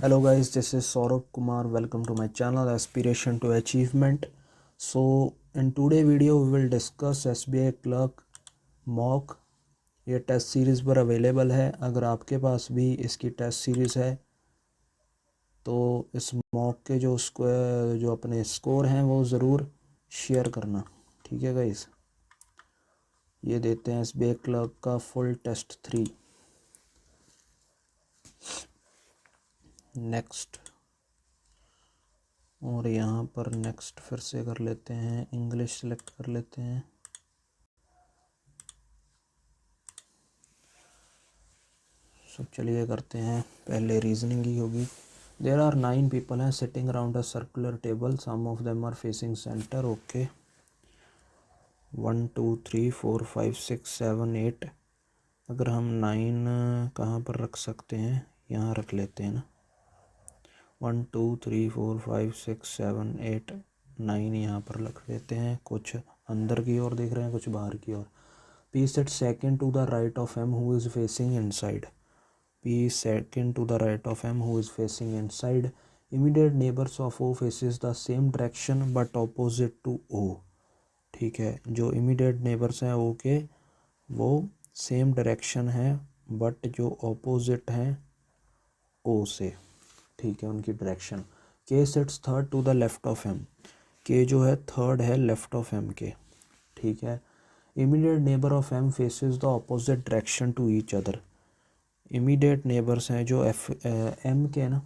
Hello guys, this is Saurabh Kumar. Welcome to my channel Aspiration to Achievement. So in today video we will discuss SBI Clerk mock. ये test series पर available है. अगर आपके पास भी इसकी test series है तो इस मॉक के जो अपने स्कोर हैं वो ज़रूर शेयर करना. ठीक है गाइस, ये देते हैं SBI क्लर्क का फुल टेस्ट 3. नेक्स्ट, और यहाँ पर नेक्स्ट फिर से कर लेते हैं, इंग्लिश सेलेक्ट कर लेते हैं. सब चलिए करते हैं. पहले रीजनिंग ही होगी. देयर आर 9 पीपल हैं sitting around a circular table. Some of them are facing centre. Okay, 1 2 3 4 5 6 7 8. अगर हम 9 कहाँ पर रख सकते हैं, यहाँ रख लेते हैं ना. 1 2 3 4 5 6 7 8 9 यहाँ पर रख लेते हैं. कुछ अंदर की ओर देख रहे हैं, कुछ बाहर की ओर. P set second to the right of M who is facing inside. P second to the right of M who is facing inside. Immediate neighbors of O faces the same direction but opposite to O. ठीक है, जो immediate neighbors हैं O के वो same direction है but जो opposite हैं O से. ठीक है, उनकी direction. K sits third to the left of M. K जो है third है left of M के. ठीक है. Immediate neighbor of M faces the opposite direction to each other. Immediate neighbors हैं जो M के ना,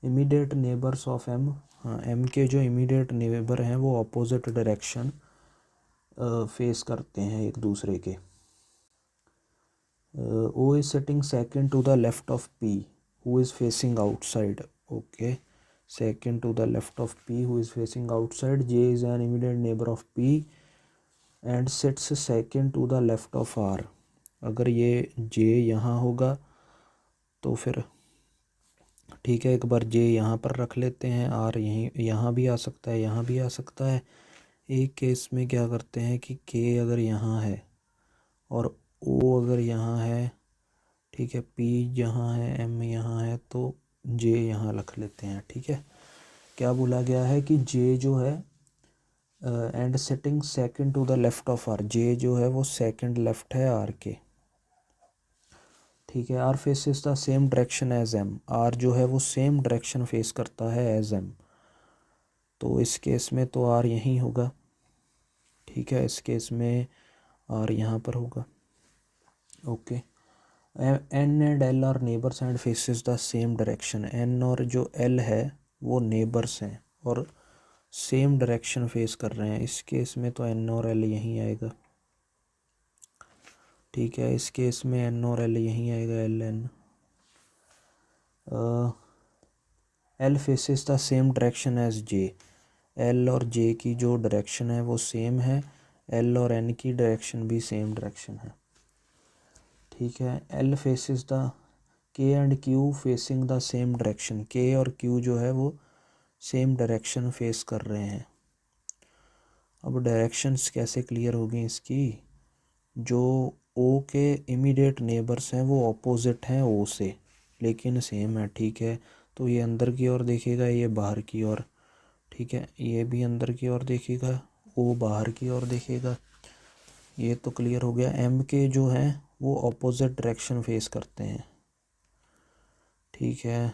immediate neighbors of M, हाँ M के जो immediate neighbor हैं वो opposite direction face करते हैं एक दूसरे के. O is sitting second to the left of P who is facing outside. Okay, second to the left of P who is facing outside. J is an immediate neighbor of P and sits second to the left of R. अगर ये जे यहाँ होगा तो फिर ठीक है, एक बार जे यहाँ पर रख लेते हैं. आर यहाँ भी आ सकता है, यहाँ भी आ सकता है. एक केस में क्या करते हैं कि के अगर यहाँ है और ओ अगर यहाँ है, ठीक है, पी यहाँ है, एम यहाँ है, तो जे यहाँ रख लेते हैं. ठीक है, क्या बोला गया है कि जे जो है and sitting second to the left of R. J जो है वो सेकंड लेफ्ट है आर के. ठीक है, R faces the same direction as M. R जो है वो सेम डायरेक्शन फेस करता है एज एम, तो इस केस में तो आर यहीं होगा. ठीक है, इस केस में आर यहाँ पर होगा. Okay, N and L are neighbours and faces the same direction. N और जो एल है वो नेबर्स हैं और सेम डायरेक्शन फेस कर रहे हैं. इस केस में तो एन और एल यहीं आएगा. ठीक है, इस केस में एन और एल यहीं आएगा, L N. L faces the same direction as J. L और जे की जो डायरेक्शन है वो सेम है. एल और एन की डायरेक्शन भी सेम डायरेक्शन है. ठीक है, एल फेसेस द के and Q facing the same direction. के और क्यू जो है वो सेम डायरेक्शन फेस कर रहे हैं. अब डायरेक्शंस कैसे क्लियर होगी इसकी. जो ओ के इमीडिएट नेबर्स हैं वो अपोजिट हैं ओ से, लेकिन सेम है. ठीक है, तो ये अंदर की ओर देखेगा, ये बाहर की ओर. ठीक है, ये भी अंदर की ओर देखेगा, ओ बाहर की ओर देखेगा. ये तो क्लियर हो गया. एम के जो हैं वो अपोजिट डायरेक्शन फेस करते हैं. ठीक है,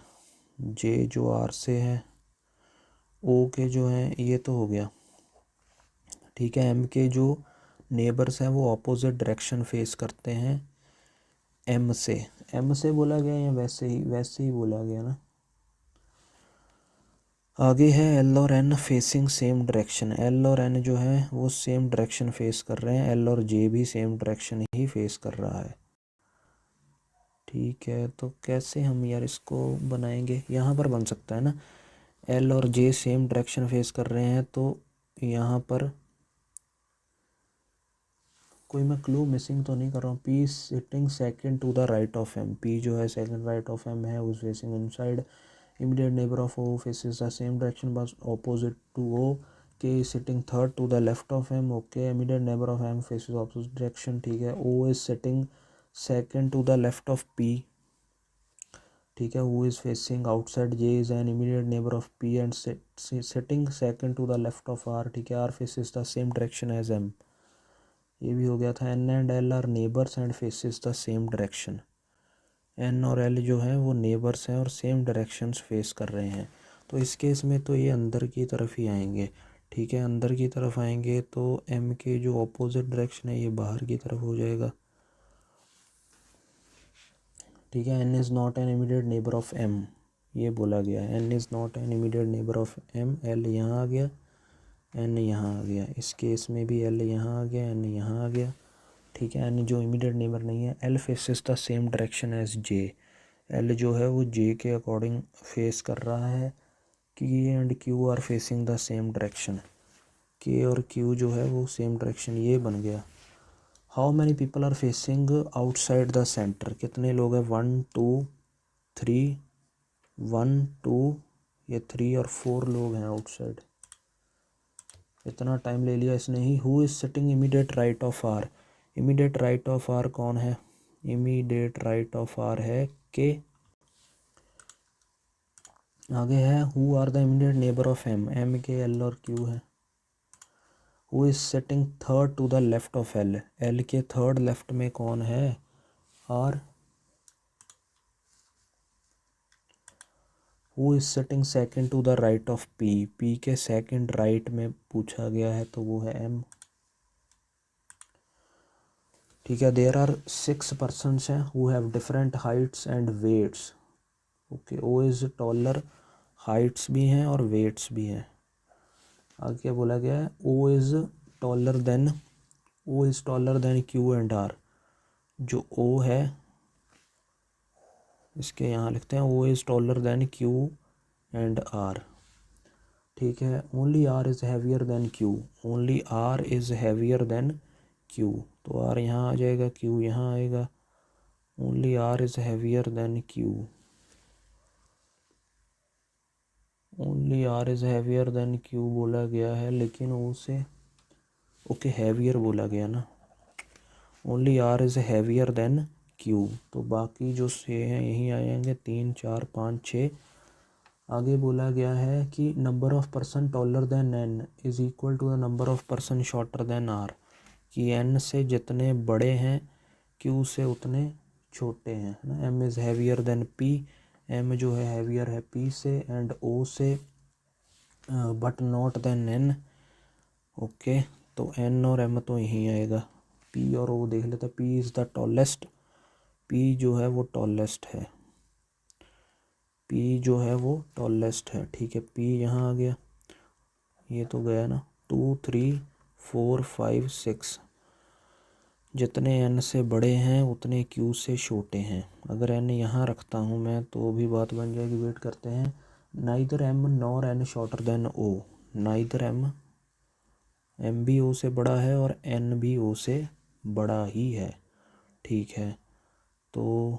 जे जो आर से है, ओ के जो हैं ये तो हो गया. ठीक है, एम के जो नेबर्स हैं वो अपोजिट डायरेक्शन फेस करते हैं एम से. एम से बोला गया या वैसे ही बोला गया ना. आगे है एल और N facing same direction. L और एन जो है वो सेम डायरेक्शन फेस कर रहे हैं. एल और जे भी सेम डायरेक्शन ही फेस कर रहा है. ठीक है, तो कैसे हम यार इसको बनाएंगे. यहाँ पर बन सकता है ना, एल और जे सेम डायरेक्शन फेस कर रहे हैं तो यहाँ पर कोई मैं क्लू मिसिंग तो नहीं कर रहा हूँ. P sitting second to the right of M. P जो है सेकंड राइट ऑफ एम है, उस facing inside. Immediate neighbour of O faces the same direction बस opposite to O. K sitting third to the left of M. Okay, immediate neighbour of M faces opposite direction. ठीक है, O is sitting second to the left of P. ठीक है। Who is facing outside, J is an immediate neighbour of P and sitting second to the left of R, ठीक है। R faces the same direction as M, ये भी हो गया था। N and L are neighbours and faces the same direction, N और L जो है वो नेबर्स हैं और सेम डायरेक्शंस फेस कर रहे हैं। तो इस केस में तो ये अंदर की तरफ ही आएंगे, ठीक है। अंदर की तरफ आएंगे तो एम के जो ऑपोजिट डायरेक्शन है ये बाहर की तरफ हो जाएगा, ठीक है। N is not an immediate neighbour of M, ये बोला गया है। N is not an immediate neighbour of M, L यहाँ आ गया, एन यहाँ आ गया। इस केस में भी एल यहाँ आ गया, एन यहाँ आ गया, ठीक है। एन जो इमीडिएट नेबर नहीं है। L faces the same direction as J, L जो है वो जे के अकॉर्डिंग फेस कर रहा है। के and Q R facing the same direction, के और क्यू जो है वो सेम डायरेक्शन, ये बन गया। How many people are facing outside the centre, कितने लोग हैं, 1 2 3, 1 2, ये 3 और 4 लोग हैं आउटसाइड। इतना टाइम ले लिया इसने ही। Who is sitting immediate right of R, immediate right of R कौन है, इमीडिएट राइट ऑफ आर है के। आगे है who are the immediate neighbour of M, M के एल और क्यू है। Who is sitting third to the left of L, L के third left में कौन है, R. Who is sitting second to the right of P, P के second right में पूछा गया है तो वो है एम, ठीक है। देयर आर 6 पर्सनस हैं who have different heights and weights, okay. O is taller, heights भी हैं और वेट्स भी हैं। आगे क्या बोला गया है, O is taller than, O is taller than Q and R, जो ओ है इसके यहाँ लिखते हैं O is taller than Q and R, ठीक है। Only R is heavier than Q, only R is heavier than Q, तो R यहाँ आ जाएगा, क्यू यहाँ आएगा। Only R is heavier than Q, only R is heavier than Q बोला गया है, लेकिन ओ से ओके हैवियर बोला गया ना। Only R is heavier than Q, तो बाकी जो से हैं यहीं आएंगे, 3 4 5 6। आगे बोला गया है कि number of person taller than N is equal to the number of person shorter than R, कि एन से जितने बड़े हैं क्यू से उतने छोटे हैं, है ना। M is heavier than P, M जो है हैवियर है पी से एंड ओ से, but not than N, okay. तो एन और एम तो यहीं आएगा, पी और ओ देख लेते हैं। P is the tallest, P जो है वो टॉलेस्ट है, पी जो है वो टॉलेस्ट है, ठीक है। पी यहाँ आ गया, ये तो गया ना। 2 3 4 5 6, जितने एन से बड़े हैं उतने क्यू से छोटे हैं। अगर एन यहाँ रखता हूँ मैं तो भी बात बन जाएगी, वेट करते हैं। Neither M nor N shorter than O, neither M, M भी ओ से बड़ा है और एन भी ओ से बड़ा ही है, ठीक है। तो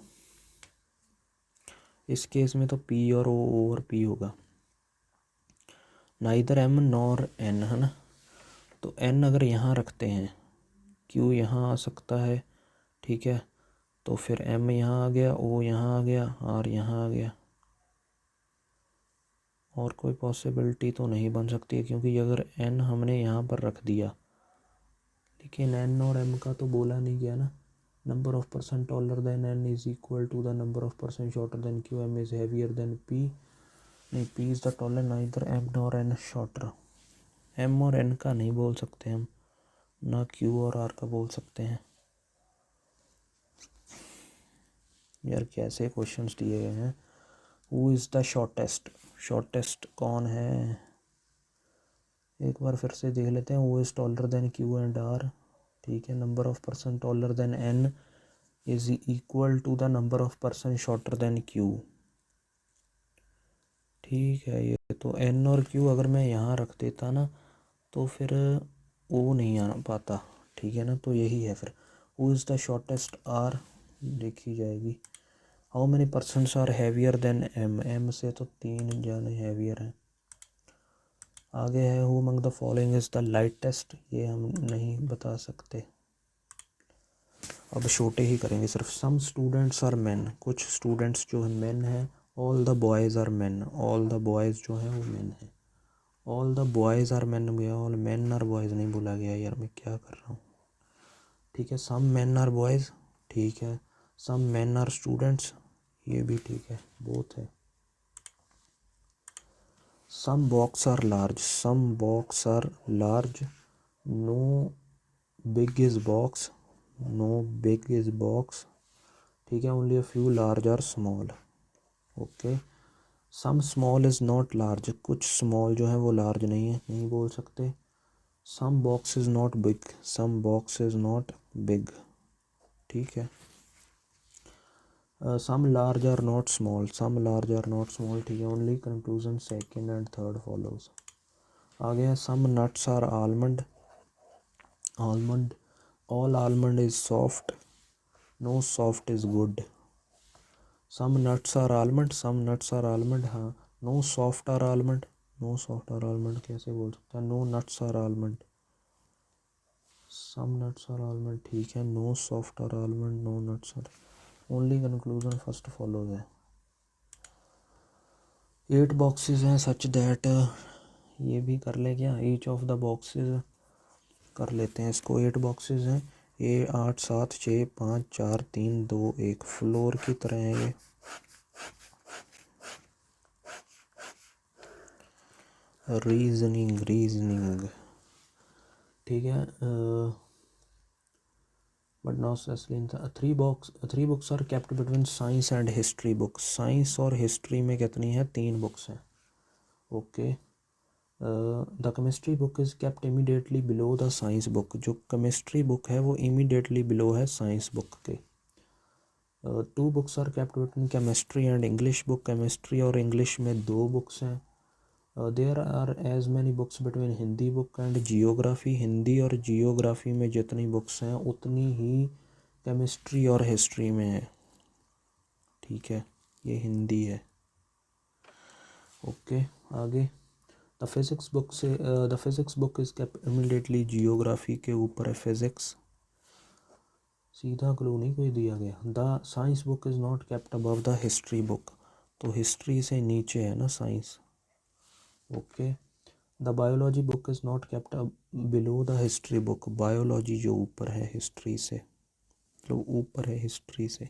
इस केस में तो पी और ओ और पी होगा, नाइदर एम नॉर एन, है ना। तो एन अगर यहाँ रखते हैं, क्यू यहाँ आ सकता है, ठीक है। तो फिर एम यहाँ आ गया, ओ यहाँ आ गया, आर यहाँ आ गया। और कोई पॉसिबिलिटी तो नहीं बन सकती है, क्योंकि अगर एन हमने यहाँ पर रख दिया, लेकिन एन और एम का तो बोला नहीं गया ना। Number of person taller than N is equal to the number of person shorter than Q, M is heavier than P, नहीं P is the taller, neither M nor N shorter. M और N का नहीं बोल सकते हम, ना Q और are का बोल सकते हैं। यार कैसे क्वेश्चंस दिए गए हैं। Who is the shortest, shortest कौन है, एक बार फिर से देख लेते हैं। Who is taller than Q and R, ठीक है। Number of person taller than N is equal to the number of person shorter than Q, ठीक है। ये तो एन और क्यू अगर मैं यहाँ रख देता ना तो फिर ओ नहीं आ पाता, ठीक है ना। तो यही है फिर। Who is the shortest, R देखी जाएगी। How many persons are heavier than M, M से तो 3 जाने हैवियर हैं। आगे है who among the following is the lightest, ये हम नहीं बता सकते। अब छोटे ही करेंगे सिर्फ। सम स्टूडेंट्स आर मैन, कुछ स्टूडेंट्स जो है मैन हैं। All the boys are man, all the boys जो है वो मैन है। All the boys are man गया, ऑल मैन आर बॉयज़ नहीं बोला गया यार, मैं क्या कर रहा हूँ। ठीक है, सम मैन आर बॉयज़, ठीक है। सम मैन आर स्टूडेंट्स, ये भी ठीक है, बोथ है। Some box are large, some box are large, no big is box, no big is box, ठीक है। Only a few large are small, okay. Some small is not large, कुछ small जो है वो लार्ज नहीं है, नहीं बोल सकते। Some box is not big, some box is not big, ठीक है। Some large are not small, some large are not small, ठीक है। Only conclusion second and third follows. आगे है some nuts are almond, almond, all almond is soft, no soft is good. Some nuts are almond, some nuts are almond, हाँ। No soft are almond, no soft are almond कैसे बोल सकता है। No nuts are almond, some nuts are almond, ठीक है। No soft are almond, no nuts are, only conclusion first follows है। 8 boxes हैं such that, ये भी कर ले क्या। ईच ऑफ द बॉक्सेस कर लेते हैं इसको। 8 बॉक्सेस हैं, ये 8 7 6 5 4 3 2 1 फ्लोर की तरह है ये। रीजनिंग, रीजनिंग, ठीक है। बट नॉट सस्लिन, three books are kept between science and history books. Science और हिस्ट्री में कितनी है, 3 बुक्स हैं, okay. The chemistry book is kept immediately below the science book, जो केमिस्ट्री बुक है वो इमीडिएटली बिलो है साइंस बुक के। 2 books are kept between chemistry and English book, chemistry और इंग्लिश में 2 बुक्स हैं। There are as many books between Hindi book and geography, Hindi और geography में जितनी बुक्स हैं उतनी ही केमिस्ट्री और हिस्ट्री में है, ठीक है। ये हिंदी है, ओके। आगे द फिज़िक्स बुक से, the physics book is kept immediately geography के ऊपर है फिज़िक्स, सीधा क्लू नहीं कोई दिया गया। The science book is not kept above the history book, तो हिस्ट्री से नीचे है ना science, okay. The biology book is not kept below the history book, biology जो ऊपर है हिस्ट्री से, मतलब ऊपर है हिस्ट्री से,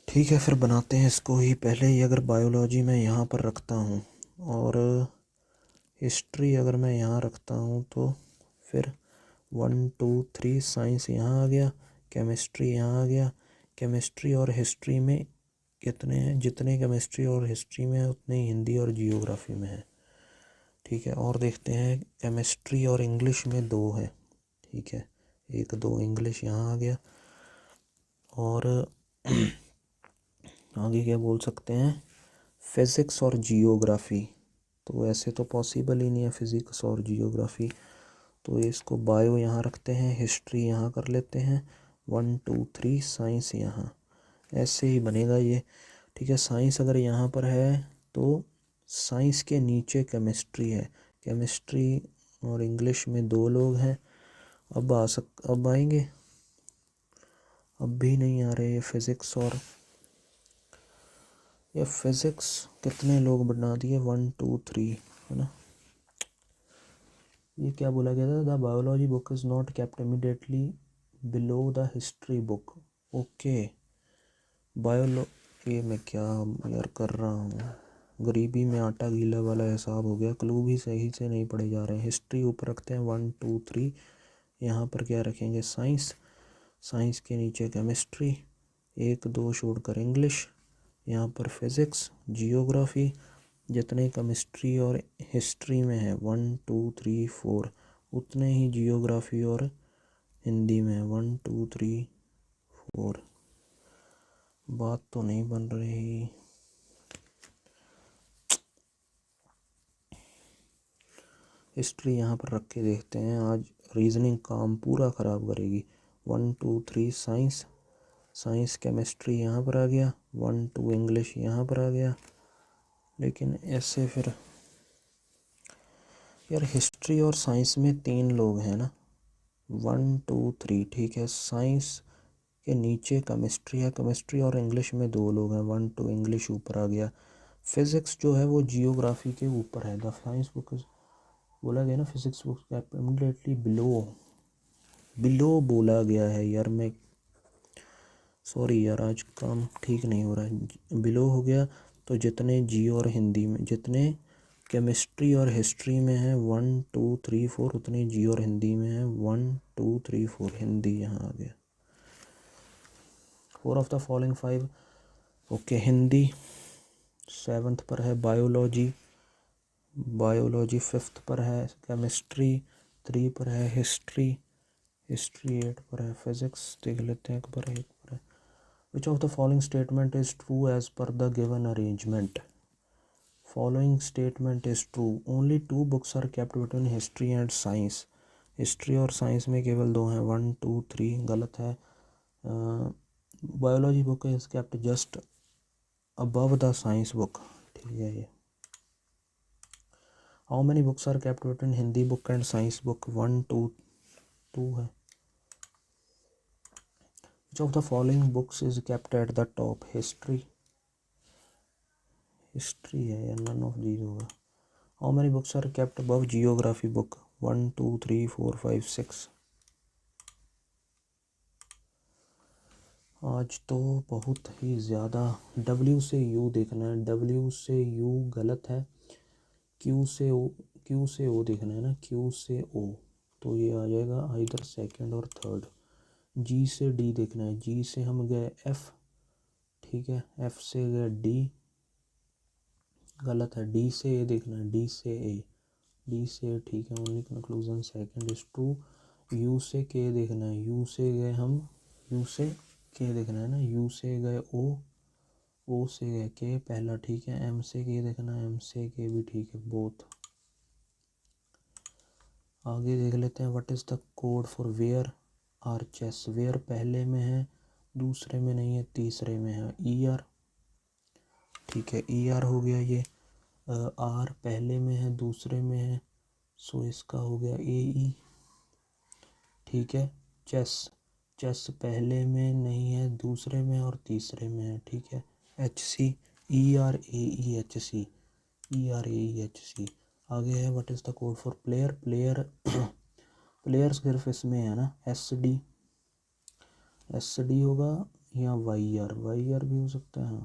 ठीक है। फिर बनाते हैं इसको ही। पहले ही अगर बायोलॉजी मैं यहाँ पर रखता हूँ और हिस्ट्री अगर मैं यहाँ रखता हूँ तो फिर 1 2 3 साइंस यहाँ आ गया, केमिस्ट्री यहाँ आ गया। केमिस्ट्री और हिस्ट्री में कितने हैं, जितने केमिस्ट्री और हिस्ट्री में है उतने ही हिंदी और जियोग्राफी में है, ठीक है। और देखते हैं केमिस्ट्री और इंग्लिश में 2 है, ठीक है। 1 2 इंग्लिश यहाँ आ गया। और आगे क्या बोल सकते हैं, फिज़िक्स और जियोग्राफी, तो ऐसे तो पॉसिबल ही नहीं है फिज़िक्स और जियोग्राफी, तो इसको बायो यहाँ रखते हैं, हिस्ट्री यहाँ कर लेते हैं। 1 2 3 साइंस यहाँ, ऐसे ही बनेगा ये, ठीक है। साइंस अगर यहाँ पर है तो साइंस के नीचे केमिस्ट्री है, केमिस्ट्री और इंग्लिश में 2 लोग हैं। अब आएंगे, अब भी नहीं आ रहे। फिज़िक्स और ये फिज़िक्स कितने लोग बना दिए, 1 2 3 है ना। ये क्या बोला गया था, the biology book is not kept immediately below the history book, okay. ये मैं क्या यार कर रहा हूँ, गरीबी में आटा गीला वाला हिसाब हो गया, क्लू भी सही से नहीं पढ़े जा रहे हैं। हिस्ट्री ऊपर रखते हैं 1 2 3, यहाँ पर क्या रखेंगे, साइंस, साइंस के नीचे केमिस्ट्री, 1 2 छोड़कर इंग्लिश, यहाँ पर फिज़िक्स, जियोग्राफी, जितने केमिस्ट्री और हिस्ट्री में है 1 2 3 4 उतने ही जियोग्राफी और हिंदी में है 1 2 3 4। बात तो नहीं बन रही। हिस्ट्री यहाँ पर रख के देखते हैं, आज रीजनिंग काम पूरा ख़राब करेगी। 1 2 3 साइंस, साइंस केमिस्ट्री यहाँ पर आ गया, 1 2 इंग्लिश यहाँ पर आ गया। लेकिन ऐसे फिर यार हिस्ट्री और साइंस में 3 लोग हैं ना, 1 2 3, ठीक है। साइंस के नीचे केमिस्ट्री है, केमिस्ट्री और इंग्लिश में 2 लोग हैं, 1 2 इंग्लिश ऊपर आ गया। फिज़िक्स जो है वो जियोग्राफी के ऊपर है। द साइंस बुक बोला गया ना, फिज़िक्स बुक इमीडिएटली बिलो बोला गया है यार। मैं सॉरी यार, आज काम ठीक नहीं हो रहा है। बिलो हो गया तो जितने जी और हिंदी में, जितने केमिस्ट्री और हिस्ट्री में है 1 2 3 4, उतने जी और हिंदी में है 1 2 3 4। हिंदी यहाँ आ गया। 4 of the following 5, okay. Hindi 7th पर है, बायोलॉजी 5th पर है, केमिस्ट्री 3 पर है, हिस्ट्री 8 पर है, फिज़िक्स देख लेते हैं एक पर है। Which of the following statement is true as per the given arrangement? Following statement is true. Only 2 books are kept between history and science. History और साइंस में केवल 2 हैं, 1 2 3 गलत है। Biology book is kept just above the science book, ठीक है ये। How many books are kept between Hindi book and science book? 1 2 है। Which of the following books is kept at the top? History है या none of these होगा। How many books are kept above geography book? 1 2 3 4 5 6। आज तो बहुत ही ज़्यादा। W से U देखना है, W से U गलत है। Q से O देखना है ना, Q से O, तो ये आ जाएगा इधर सेकंड और थर्ड। G से D देखना है, G से हम गए F, ठीक है। F से गए D, गलत है। D से A देखना है, D से A, ठीक है। Only conclusion second is true. U से K देखना है, U से गए हम, U से K देखना है ना, U से गए O से गए K, पहला ठीक है। M से K देखना है, M से K भी ठीक है, बोथ। आगे देख लेते हैं। What is the code for where are chess? Where पहले में है, दूसरे में नहीं है, तीसरे में है। ER, ठीक है, ER हो गया ये। R पहले में है, दूसरे में है, सो इसका हो गया AE, ठीक है। चेस पहले में नहीं है, दूसरे में और तीसरे में है, ठीक है। HC, ERAEHC, ERAEHC। आगे है what is the code for player player सिर्फ इसमें है ना, SD होगा या YR भी हो सकता है।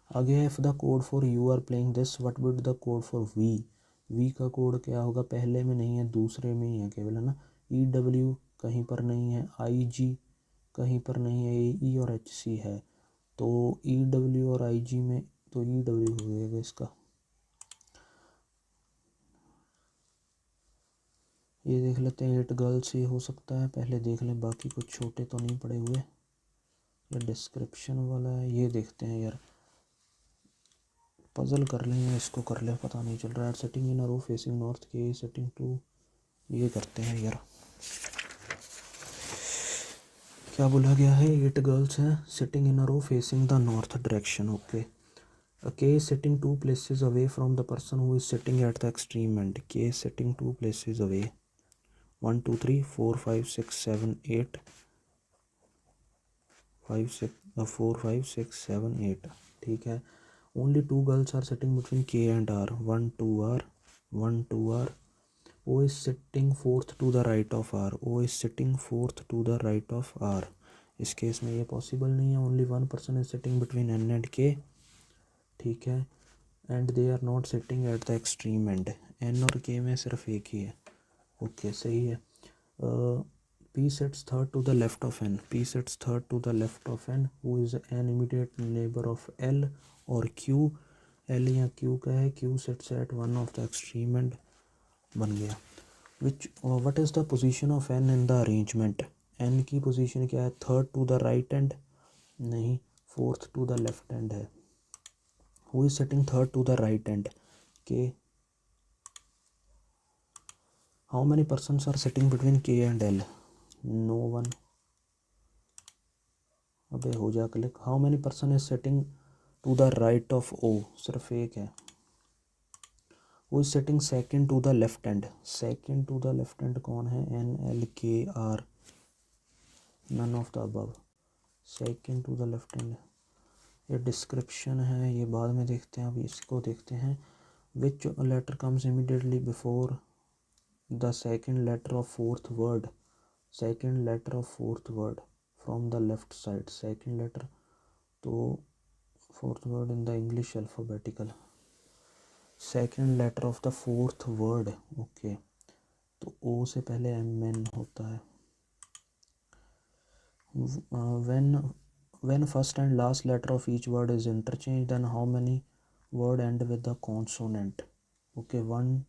आगे है if the code for you are playing this what would the code for we का कोड क्या होगा? पहले में नहीं है, दूसरे में ही है केवल, है ना। EW कहीं पर नहीं है, IG कहीं पर नहीं है, AE और HC है, तो EW और IG में तो EW हो जाएगा इसका। ये देख लेते हैं 8 गर्ल्स, ये हो सकता है, पहले देख लें, बाकी कुछ छोटे तो नहीं पड़े हुए। ये डिस्क्रिप्शन वाला है, ये देखते हैं यार, पजल कर लें या इसको कर लें, पता नहीं चल रहा है। Setting in a row facing north, के सेटिंग टू, ये करते हैं यार। क्या बोला गया है? 8 गर्ल्स हैं sitting in a row facing the north direction, okay. K is sitting 2 places away from the person who is sitting at the extreme end. K is sitting 2 places away. 1 2 3 4 5 6 7 8 5 6 4 5 6 7 8, ठीक है। Only 2 girls are sitting between K and R. 1 2 R, 1 2 R. O is sitting fourth to the right of R. O is sitting fourth to the right of R. इस case में ये possible नहीं है। Only 1 person is sitting between N and K, ठीक है। And they are not sitting at the extreme end. N और K में सिर्फ एक ही है, ओके सही है। P sits third to the left of N. P sits third to the left of N. Who is an immediate neighbor of L और Q? L या Q का है, Q sits at one of the extreme end, बन गया। What is the position of N in the arrangement? N की position क्या है? Third to the right end नहीं, fourth to the left end है। Who is sitting third to the right end? K. How many persons are sitting between K and L? No one. अबे हो जा click. How many person is sitting to the right of O? सिर्फ एक है। Who is sitting second to the left hand, second to the left hand कौन है, NLKR, none of the above, second to the left hand. ये description है, ये बाद में देखते हैं, अभी इसको देखते हैं। Which letter comes immediately before the second letter of fourth word, second letter of fourth word from the left side, second letter to fourth word in the English alphabetical, second letter of the fourth word, okay, तो O से पहले MN होता है। when first and last letter of each word is interchanged, then how many word end with the consonant, okay, 1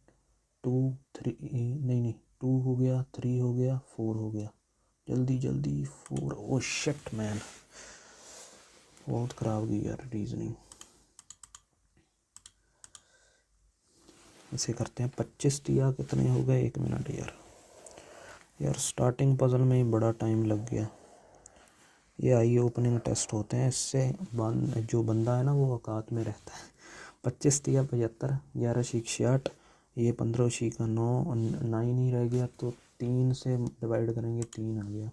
2 3, नहीं 2 हो गया, 3 हो गया, 4 हो गया, जल्दी जल्दी 4, ओ शिट मैन, बहुत ख़राब गई यार रीजनिंग। इसे करते हैं 25 दिया, कितने हो गए, 1 मिनट यार स्टार्टिंग पजल में ही बड़ा टाइम लग गया। ये आई ओपनिंग टेस्ट होते हैं, इससे जो बंदा है ना वो औकात में रहता है। 25 दिया 75, 11 शीख 66, ये 15 शीखा 9, 9 ही रह गया, तो 3 से डिवाइड करेंगे, 3 आ गया।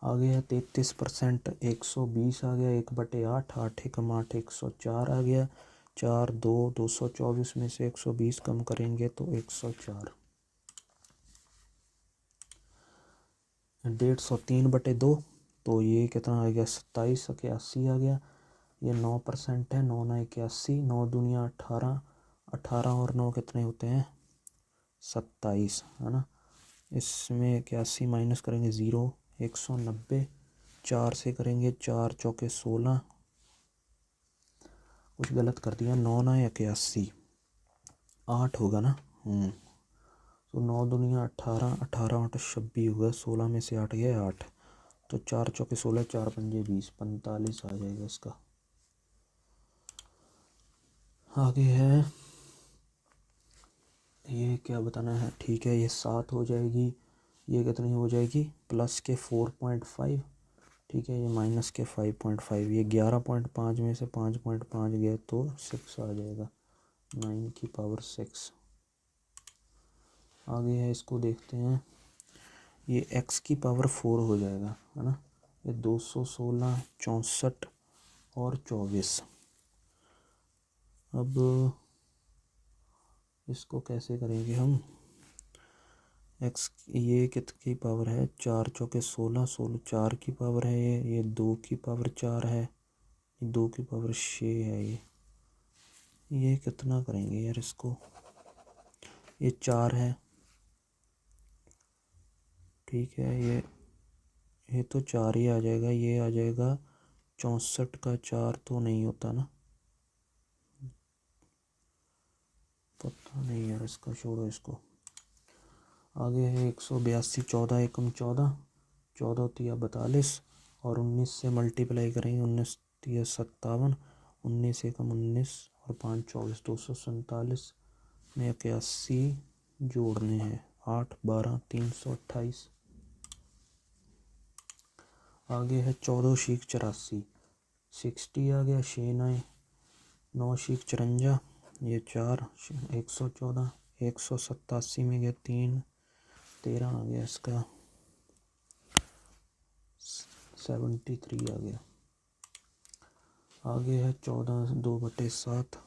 आ गया 33%, 120 आ गया, 1/8, 8 एकम 8, 104 आ गया, 4 2, 224 में से 120 कम करेंगे तो 104, 150, 3/2, तो ये कितना आ गया, 27, 81 आ गया। ये 9% है, 9 9 81, 9 दूनिया 18, 18 और 9 कितने होते हैं, 27, है ना। इसमें 81 माइनस करेंगे 0, 190, 4 से करेंगे 4 चौके 16, कुछ गलत कर दिया, 9 9 81, 8 होगा ना, तो 9 दूनिया 18, 18 8 26 होगा, 16 में से 8 गया 8, तो 4 चौके 16, 4 पंजे 20, 45 आ जाएगा इसका। आगे है, ये क्या बताना है, ठीक है, ये 7 हो जाएगी, ये कितनी हो जाएगी, प्लस के 4.5, ठीक है, ये माइनस के 5.5, ये 11.5 में से 5.5 गया तो 6 आ जाएगा, 9 की पावर 6। आगे है, इसको देखते हैं, ये x की पावर 4 हो जाएगा, है ना, ये 216, 64 और 24। अब इसको कैसे करेंगे हम, x ये कितनी पावर है, 4 चौके 16, 16 4 की पावर है, ये 2 की पावर 4 है, ये 2 की पावर 6 है, ये कितना करेंगे यार इसको, ये 4 है, ठीक है, ये तो 4 ही आ जाएगा, ये आ जाएगा 64 का 4 तो नहीं होता ना, पता नहीं यार, इसका छोड़ो इसको। आगे है 182, 14 एकम 14, 14 तिया 42 और 19 से मल्टीप्लाई करेंगे, 19 तिया 57, 19 एकम 19 और 5 24, 247 में 81 जोड़ने हैं, 8 12 328। आगे है 14 शीख 84, 60 आ गया, 6 9 9 शीख 54, ये 4, 114, 187 में गया 3, 13 आ गया इसका, 73 आ गया। आगे है 14 2/7,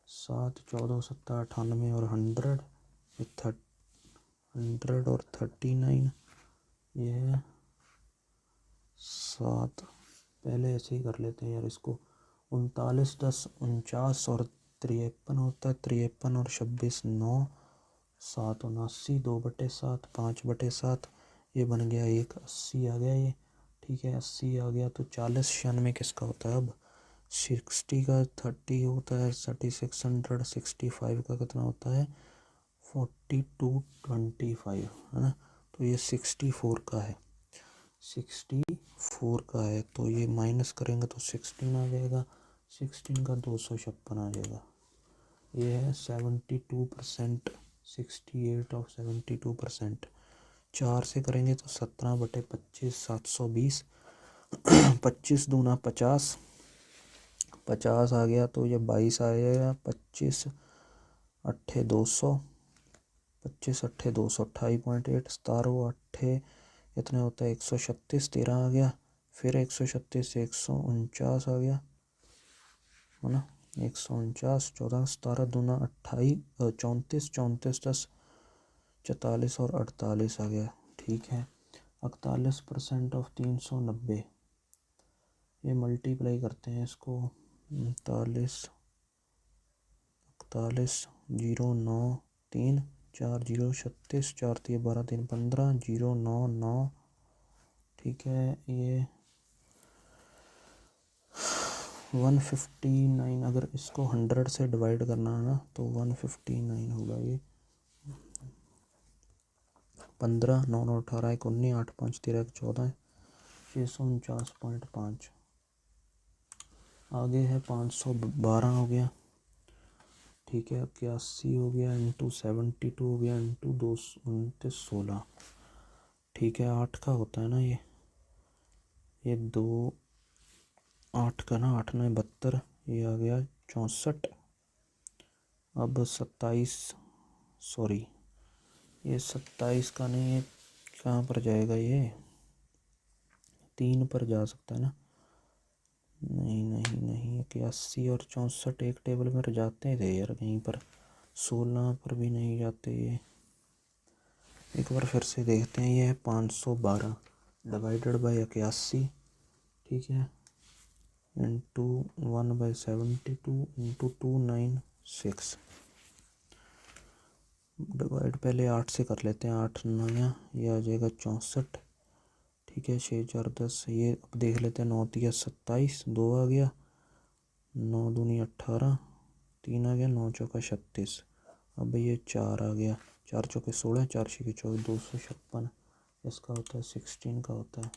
7 14 7 98 और 100, ये 100 और 39, ये है 7, पहले ऐसे ही कर लेते हैं यार इसको, 39 10 49 और 53 होता है, 53 और 26 9, 7 79, 2/7, 5/7, ये बन गया 1, 80 आ गया ये, ठीक है, 80 आ गया, तो 40 96 किसका होता है, अब 60 का 30 होता है, 3600, 65 का कितना होता है, 4225, है ना, तो ये 64 का है, 64 का है, तो ये माइनस करेंगे तो 16 आ जाएगा, 16 का 256 आ जाएगा, ये है 72%, 68 ऑफ 72%। 4 से करेंगे तो 17/25, 720, 25 दूना 50, 50 आ गया, तो ये 22 आ जाएगा, 25 अट्ठे 200, 25 अट्ठे 200 28.8, 17 अट्ठे इतने होता है 136, 13 आ गया, फिर 136 से 149 आ गया है ना, 149, 14 17 दूना 28, 34, 34 10 44 और 48 आ गया। ठीक है, 41% ऑफ 390, ये मल्टीप्लाई करते हैं इसको, 39 41 0 9 3 4 0 36 4 3 12 3 15 0 9 9। ठीक है, ये 159, अगर इसको 100 से डिवाइड करना है ना तो 159 होगा। ये 15 9 9 18 1 19 8 5 13 14 649.5। आगे है 512 हो गया। ठीक है, 81 हो गया, इंटू 72 हो गया, इंटू 229 16। ठीक है, 8 का होता है ना ये 2 8 का ना, 8 9 72, ये आ गया 64। अब 27, सॉरी ये 27 का नहीं, ये कहाँ पर जाएगा, ये 3 पर जा सकता है ना, नहीं नहीं नहीं, 81 और 64 एक टेबल में जाते थे यार कहीं पर, 16 पर भी नहीं जाते ये। एक बार फिर से देखते हैं, ये है 512 डिवाइडेड बाई 81, ठीक है, इंटू 1/72 इंटू 296, डिवाइड पहले 8 से कर लेते हैं, 8 9, ये आ जाएगा 64। ठीक है, 6 4 10, ये अब देख लेते हैं, 9 3 27, 2 आ गया, 9 दूनी 18, 3 आ गया, 9 चौका 36, अब ये 4 आ गया, 4 चौके 16, 4 छः 24, 256 इसका होता है, 16 का होता है।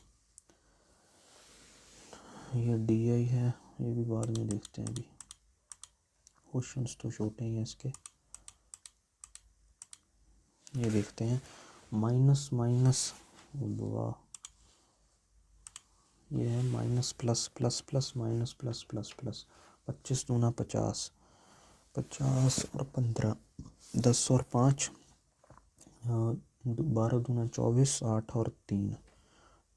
ये DI है, ये भी बाद में देखते हैं, अभी क्वेश्चंस तो छोटे ही हैं इसके। ये देखते हैं, माइनस माइनस, वाह, ये है minus plus plus plus minus plus plus plus, 25 दूना 50, 50 और 15, 10 और 5, 12 दूना 24, 8 और 3।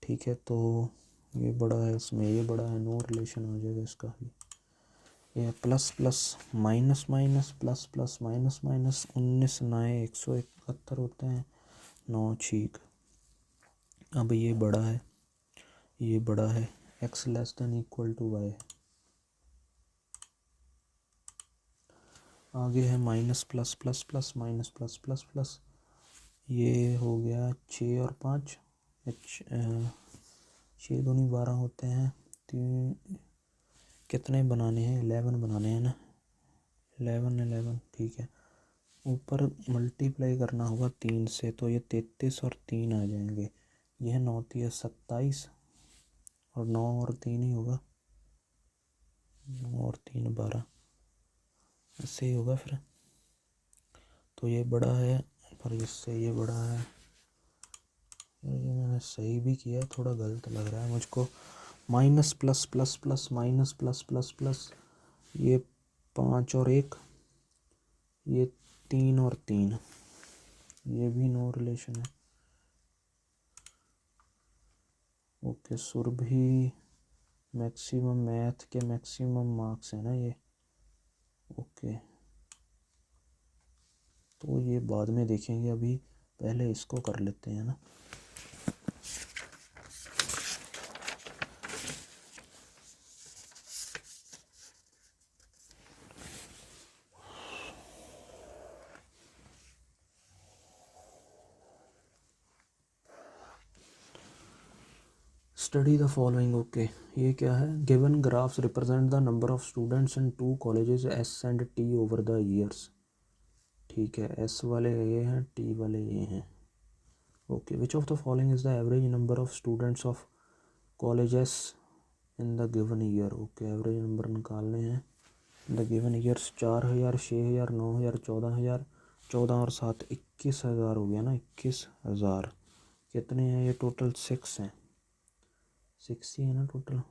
ठीक है, तो ये बड़ा है, इसमें ये बड़ा है, नो रिलेशन आ जाएगा इसका भी। ये plus plus minus minus plus plus minus minus, 19 9 171 होते हैं, 9 छीक। अब ये बड़ा है, ये बड़ा है, x less than equal to y। आगे है minus plus plus plus minus plus plus plus, ये हो गया 6 और 5, 6 दूनी 12 होते हैं, 3 कितने बनाने हैं, 11 बनाने हैं ना, 11 11। ठीक है, ऊपर मल्टीप्लाई करना होगा 3 से, तो ये 33 और 3 आ जाएंगे, यह 9 3 27 और 9 और 3 ही होगा, 9 और 3 12, ऐसे ही होगा फिर। तो ये बड़ा है, पर इससे ये बड़ा है, ये मैंने सही भी किया है, थोड़ा गलत लग रहा है मुझको। Minus plus plus plus minus plus plus plus, ये 5 और 1, ये 3 और 3, ये भी नो रिलेशन है। ओके, सुरभि मैक्सिमम, मैथ के मैक्सिमम मार्क्स है ना ये। ओके, तो ये बाद में देखेंगे, अभी पहले इसको कर लेते हैं ना। Study the following. ओके, ये क्या है, given graphs represent the number of students in 2 colleges S and T over the years. ठीक है, S वाले ये हैं, T वाले ये हैं। Okay, which of the following is the average number of students of colleges in the given year. Okay, average number निकालने हैं द गिवन ईयर्स। 4000, 6000, 9000, 14000, 14 और 7 21,000 हो गया ना, 21,000। कितने हैं ये टोटल, 6 हैं, 6 ही है ना टोटल।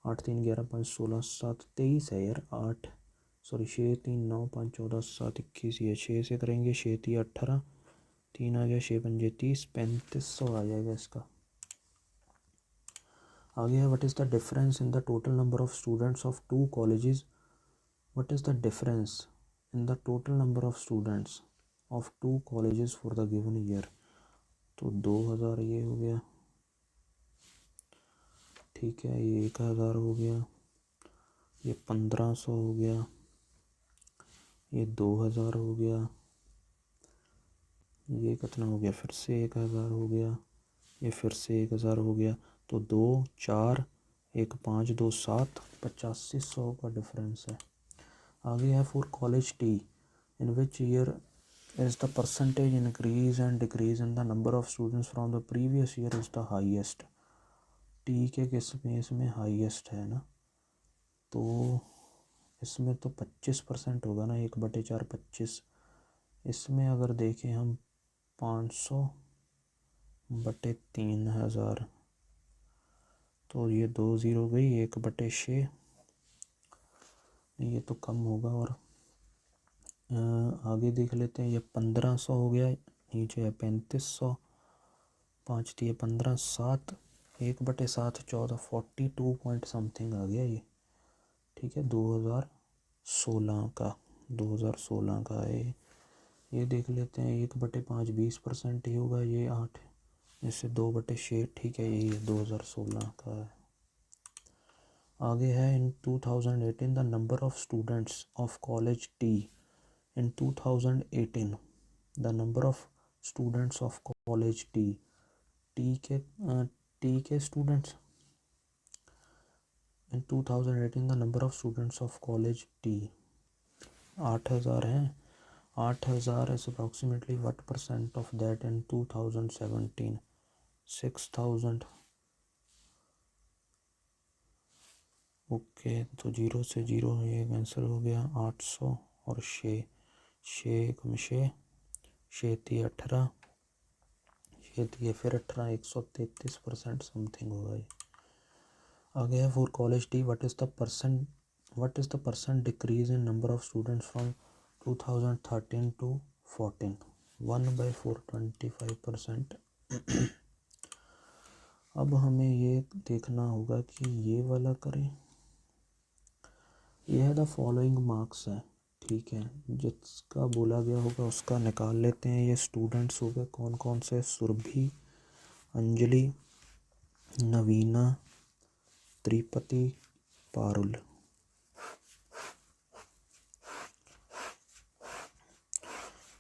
8 3 11 5 16 7 23 है यार, 8 सॉरी 6 3 9 5 14 7 21, ये 6 से करेंगे, 6 3 18, 3 आ गया, 6 पंजे 30, 3500 आ जाएगा इसका। आगे है what is the difference in the total number of students of two colleges, what is the difference in the total number of students of two colleges for the given year. तो 2000 ये हो गया, ठीक है, ये 1000 हो गया, ये 1500 हो गया, ये 2000 हो गया, ये कितना हो गया, फिर से 1000 हो गया, ये फिर से 1000 हो गया। तो 2 4 1 5 2 7, 8500 का डिफरेंस है। आगे है for college T in which year is the percentage increase and decrease in the number of students from the previous year is the highest. T के किस में इसमें हाईएस्ट है ना, तो इसमें तो 25% होगा ना, 1/4 25। इसमें अगर देखें हम 500/3000, तो ये 2 0 गई, 1/6, ये तो कम होगा। और आगे देख लेते हैं, ये 1500 हो गया, नीचे है 3500, 5 दिए 15, 7, 1/7 14, 42 पॉइंट समथिंग आ गया ये, ठीक है। 2016 का है ये देख लेते हैं, 1/5 20% ही होगा, ये 8, इससे 2/6, ठीक है, यही 2016 का है। आगे है in 2018 the number of students of college T in 2018, the number of students of college T, T के students in 2018 the number of students of college T 8000 हैं। 8000 is approximately what percent of that in 2017? 6000। Okay, तो 0 से 0 ये answer हो गया 800 और 6 6 कम 6 6 थी 18, 6 थी फिर 18, 133% समथिंग होगा ये। आगे है for college T what is the percent decrease in number of students from 2013 to 14? 1/4 25%। अब हमें ये देखना होगा कि ये वाला करें, यह द फॉलोइंग मार्क्स है, ठीक है, जिसका बोला गया होगा उसका निकाल लेते हैं। ये स्टूडेंट्स हो गए कौन कौन से, सुरभि, अंजलि, नवीना, त्रिपति, पारुल।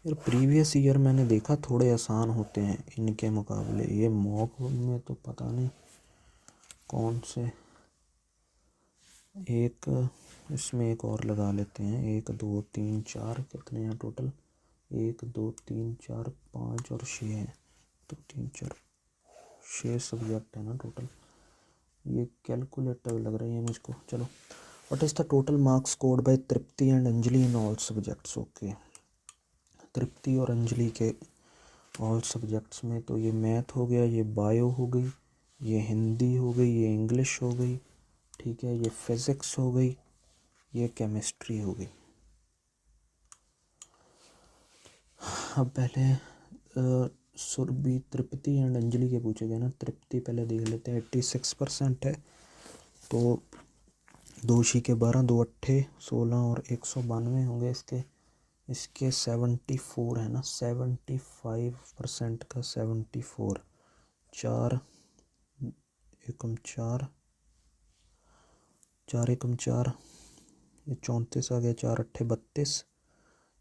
यार प्रीवियस ईयर मैंने देखा थोड़े आसान होते हैं इनके मुकाबले, ये मॉक में तो पता नहीं कौन से। एक इसमें एक और लगा लेते हैं, 1 2 3 4, कितने हैं टोटल, 1 2 3 4 5 और 6 हैं, तो 3 4 6 सब्जेक्ट है ना टोटल। ये कैलकुलेटर लग रही है मुझको। चलो, what is the total marks scored by Tripti and Anjali in all subjects. Okay, Tripti और अंजलि के ऑल सब्जेक्ट्स में, तो ये मैथ हो गया, ये बायो हो गई, ये हिंदी हो गई, ये इंग्लिश हो गई, ठीक है, ये फिज़िक्स हो गई, ये केमिस्ट्री हो गई। अब पहले सुरभि, तृप्ति एंड अंजलि के पूछे गए ना। तृप्ति पहले देख लेते हैं, 86% है, तो 2 शी के 12, 2 अट्ठे 16 और 192 होंगे इसके 74 है ना, 75% का 74, 4 एकम 4 4 एकम 4, ये 34 आ गया, 4 अट्ठे 32,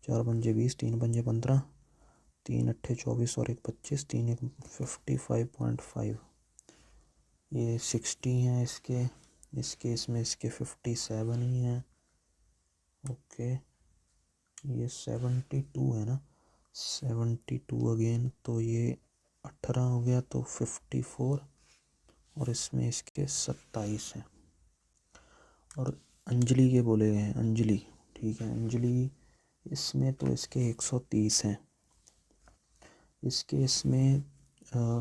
4 पंजे 20, 3 पंजे 15, 3 अट्ठे 24 और 1 25, 3 एक 55.5, ये 60 हैं इसके इसमें इसके 57 ही हैं। ओके, ये 72 है ना, 72 अगेन, तो ये 18 हो गया, तो 54, और इसमें इसके 27 हैं। और अंजलि के बोले गए हैं, अंजलि, ठीक है, अंजलि इसमें तो इसके 130 हैं, इसमें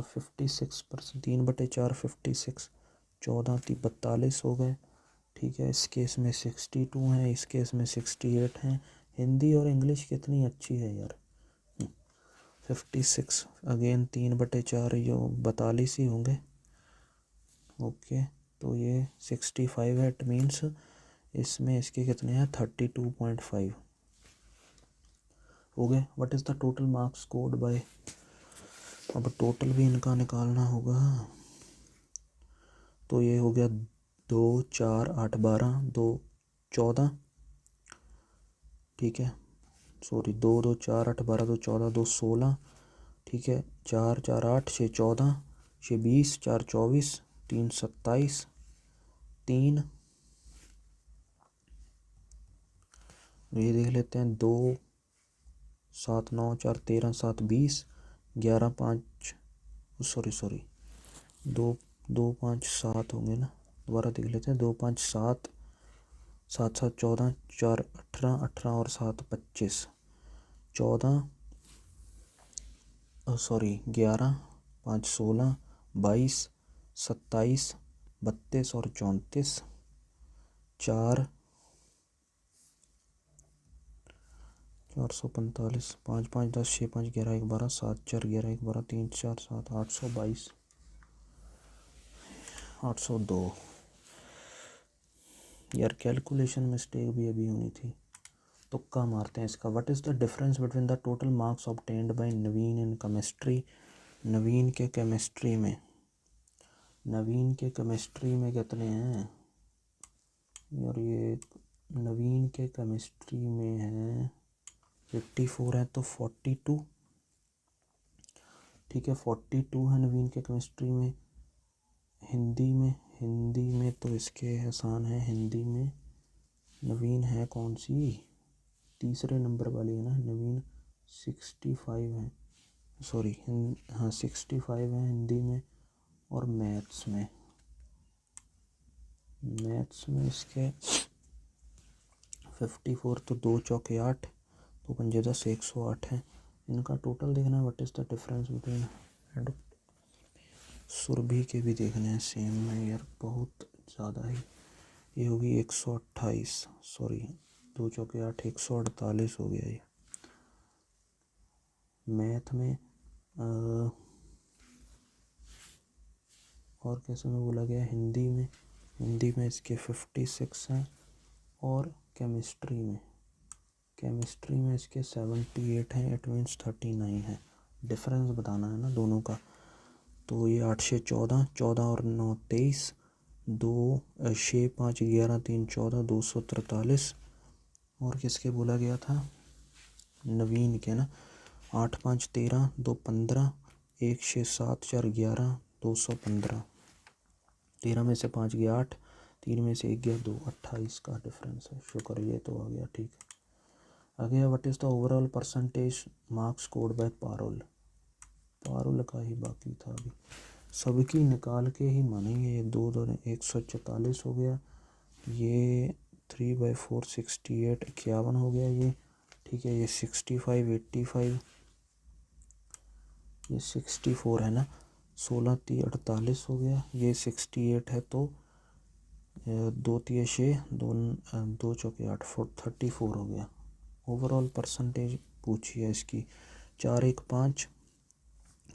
56%, 3/4 56, 14 थी 42 हो गए, ठीक है, इस केस में 62 हैं, इस केस में 68 हैं। हिंदी और इंग्लिश कितनी अच्छी है यार। 56 अगेन 3/4 जो 42 ही होंगे। ओके, तो ये 65 है, इट मीन्स इसमें इसके कितने हैं 32.5 हो गए। What is the total marks scored bye, अब टोटल भी इनका निकालना होगा। तो ये हो गया 2 4 8 12 2 14, ठीक है, सॉरी 2 2 4 8 12 2 14 2 16, ठीक है, 4 4 8 6 14 6 20 4 24 3 27 3, ये देख लेते हैं 2 7 9 4 13 7 20 11 5 सॉरी 2 2 5 7 होंगे ना, दोबारा देख लेते हैं 2 5 7 7 7 14 4 18 18 और 7 25 14 सॉरी 11 5 16 22 27 32 और 34 4 445 5 5 10 6 5 11 1 12 7 4 11 1 12 3 4 7 822 802। यार कैलकुलेशन मिस्टेक भी अभी होनी थी, तुक्का मारते हैं इसका। What is the difference between the total marks obtained by Naveen in chemistry, Naveen के केमिस्ट्री में, नवीन के केमिस्ट्री में कितने हैं यार, ये नवीन के केमिस्ट्री में है 54 है, तो 42, ठीक है 42 है नवीन के केमिस्ट्री में। हिंदी में तो इसके आसान है, हिंदी में नवीन है कौन सी, तीसरे नंबर वाली है ना नवीन, 65 है, सॉरी हाँ 65 है हिंदी में। और मैथ्स में इसके 54, तो 2 चौके 8, तो 5 10 108 है। इनका टोटल देखना है, what is the difference between and Surabhi के भी देखने हैं सेम में यार, बहुत ज़्यादा है। ये होगी 128, सॉरी 2 चौके 8 148 हो गया ये। मैथ में और कैसे में बोला गया, हिंदी में इसके 56 हैं, और केमिस्ट्री में इसके 78 हैं, इट मीन्स 39 है। डिफरेंस बताना है ना दोनों का। तो ये 8 6 14 14 और 9 23 2 6 5 11 3 14 243। और किसके बोला गया था, नवीन के ना, 8 5 13 2 15 1 6 7 4 11 215, 13 में से 5 गया 8, 3 में से 1 गया 2, 28 का डिफरेंस है। शुक्र, ये तो आ गया ठीक है। आगे what is the overall percentage marks scored bye Parul का ही बाकी था अभी, सबकी निकाल के ही मानेंगे। ये 2 2 144 हो गया, ये 3/4 68 51 हो गया ये, ठीक है। ये 65 85, ये 64 है ना, 16 3 48 हो गया। ये 68 है, तो 2 3 6 2 चौके 8 34 हो गया। ओवरऑल परसेंटेज पूछी है इसकी, 4 1 5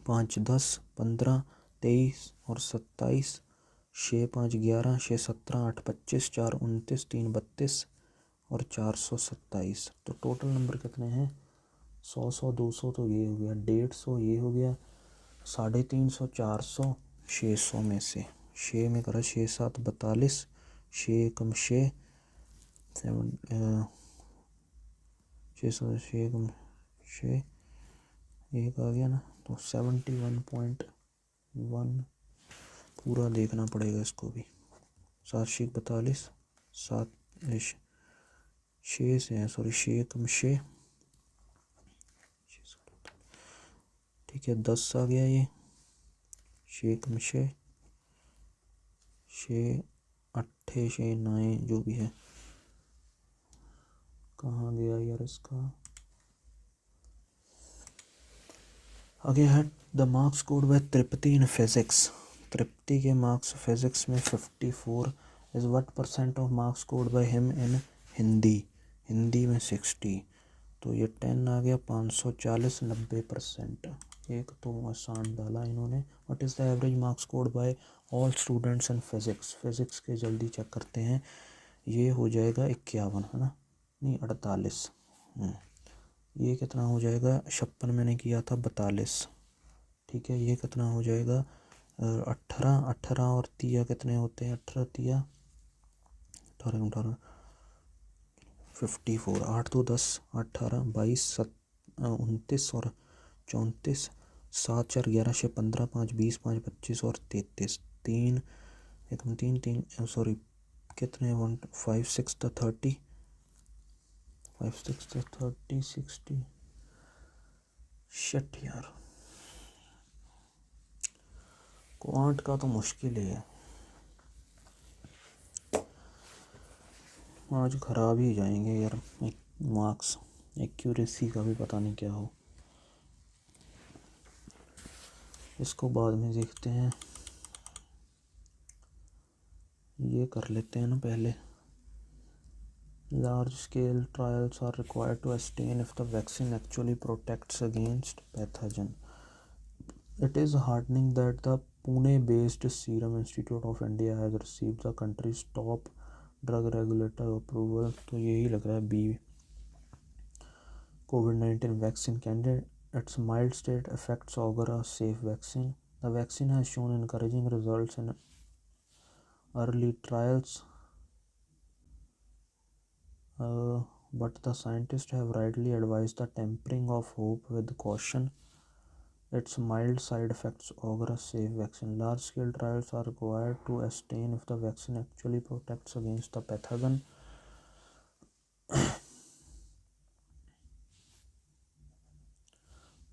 5 10 15 23 और 27, 6 5 11 6 17 8 25 4 29 3 32 और 427। तो टोटल नंबर कितने हैं, 100 200 तो ये हो गया, 150 ये हो गया, 350 400 600 में से 6 में करा 6 7 42, 6 कम 6 6 कम 6 एक आ गया ना, तो 71.1 पूरा देखना पड़ेगा इसको भी। 7 6 42 7 6 से है, सॉरी 6 कम 6, ठीक है 10 आ गया ये, 6 कम 6 6 8 6 9 जो भी है, कहाँ गया यार इसका। आगे है the marks scored by Tripti in physics, Tripti के मार्क्स फिजिक्स में 54 is what percent of marks scored by him in Hindi, Hindi में 60, तो ये 10 आ गया, 540, 90%। एक तो आसान डाला इन्होंने। What is the average marks scored bye all students in physics, physics के जल्दी चेक करते हैं, ये हो जाएगा 51, है ना, नहीं 48। ये कितना हो जाएगा, 56 मैंने किया था, 42। ठीक है, ये कितना हो जाएगा, 18, 18 और तिया कितने होते हैं, 18 तिया 18, 18, 54, 8 तो 10, 18, 22, 29 और 34, 7 4 11 6 15, 5 20, 5 25 और 33, 3 एक 3 3 सॉरी कितने 1 5 6 द 30, 5 6 द 30 60। शिट यार, क्वांट का तो मुश्किल ही है, आज ख़राब ही जाएंगे यार मार्क्स, एक्यूरेसी का भी पता नहीं क्या हो, इसको बाद में देखते हैं, ये कर लेते हैं ना पहले। Large scale trials are required to ascertain if the vaccine actually protects against pathogen. It is heartening that the Pune-based Serum Institute of India has received the country's top drug regulator approval. तो यही लग रहा है B, COVID-19 vaccine candidate. Its mild state effects augur a safe vaccine. The vaccine has shown encouraging results in early trials, but the scientists have rightly advised the tempering of hope with caution. Its mild side effects augur a safe vaccine. Large-scale trials are required to ascertain if the vaccine actually protects against the pathogen.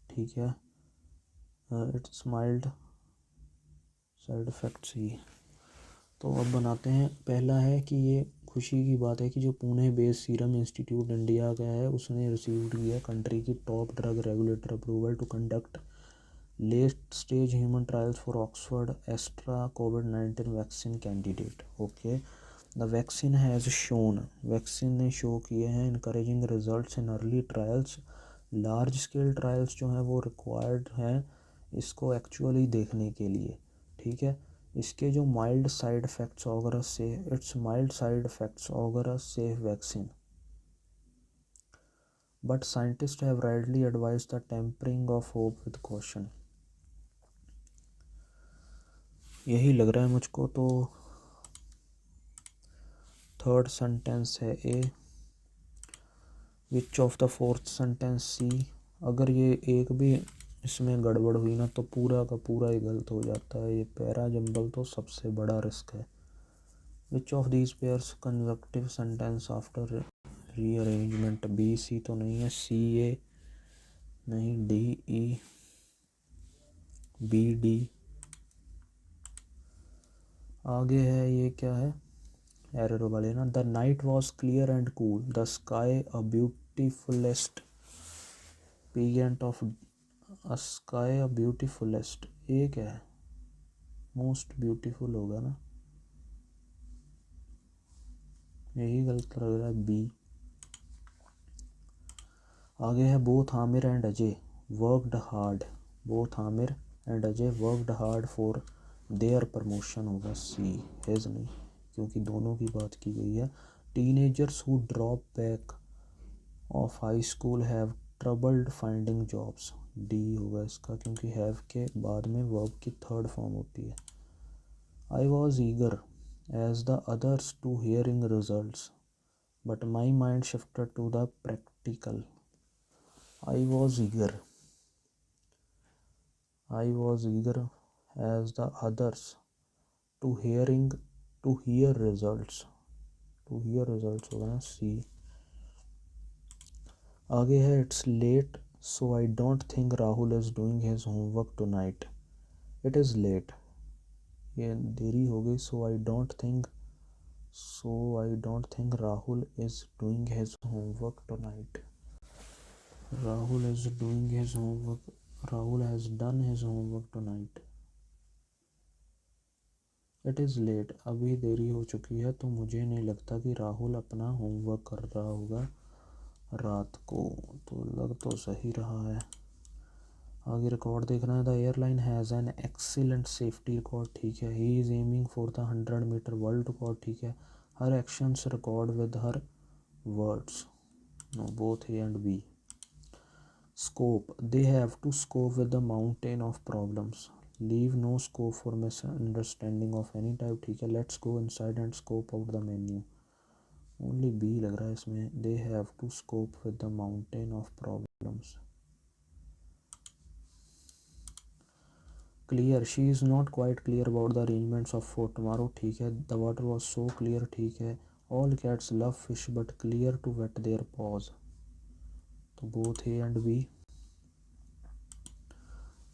ठीक है, it's mild side effects ही। तो अब बनाते हैं, पहला है कि ये खुशी की बात है कि जो Pune based serum institute India का है उसने रिसीव किया कंट्री की top drug regulator approval to conduct late stage human trials for Oxford Astra COVID-19 vaccine candidate. Okay, the vaccine has shown, vaccine ने शो किए हैं encouraging results in early trials. Large scale trials जो हैं वो required हैं इसको actually देखने के लिए। ठीक है, इसके जो माइल्ड साइड इफ़ेक्ट्स वगैरह से, इट्स माइल्ड साइड इफ़ेक्ट्स वगैरह safe vaccine, but scientist have rightly advise the tempering of hope with caution. यही लग रहा है मुझको, तो थर्ड सेंटेंस है A, which of the fourth sentence C. अगर ये एक भी इसमें गड़बड़ हुई ना तो पूरा का पूरा ही गलत हो जाता है, ये पैरा जंबल तो सबसे बड़ा रिस्क है। Which of these pairs conjunctive sentence after rearrangement, B C तो नहीं है, सी ए नहीं, डी ई बी डी। आगे है ये क्या है, एरर वाले ना। The night was clear and cool, the sky a beautifulest pageant of a sky a beautifulest, ये क्या है, मोस्ट ब्यूटीफुल होगा ना, यही गलत लग रहा है, बी। आगे है both Aamir and Ajay worked hard, both Aamir and Ajay worked hard for their promotion, होगा सी, हेज नहीं क्योंकि दोनों की बात की गई है। Teenagers who drop back of high school have troubled finding jobs, D होगा इसका क्योंकि हैव के बाद में वर्ब की थर्ड फॉर्म होती है। I was eager as the others to hearing results but my mind shifted to the practical. I was eager as the others to hear results, होगा ना, सी। आगे है it's late so I don't think Rahul is doing his homework tonight, it is late, ये देरी हो गई, so I don't think Rahul is doing his homework tonight. Rahul is doing his homework. Rahul has done his homework tonight. It is late, अभी देरी हो चुकी है, तो मुझे नहीं लगता कि राहुल अपना होमवर्क कर रहा होगा रात को। तो लग तो सही रहा है। आगे रिकॉर्ड देखना है। The airline has an excellent safety record, ठीक है। He is aiming for the 100 metre world record, ठीक है। Her actions record with her words, no, both A and B. Scope, they have to scope with the mountain of problems, leave no scope for misunderstanding of any type, ठीक है। Let's go inside and scope out the menu, only B लग रहा है इसमें। They have to scope with the mountain of problems। Clear, she is not quite clear about the arrangements of for tomorrow, ठीक है। The water was so clear, ठीक है। All cats love fish but clear to wet their paws, तो both A and B।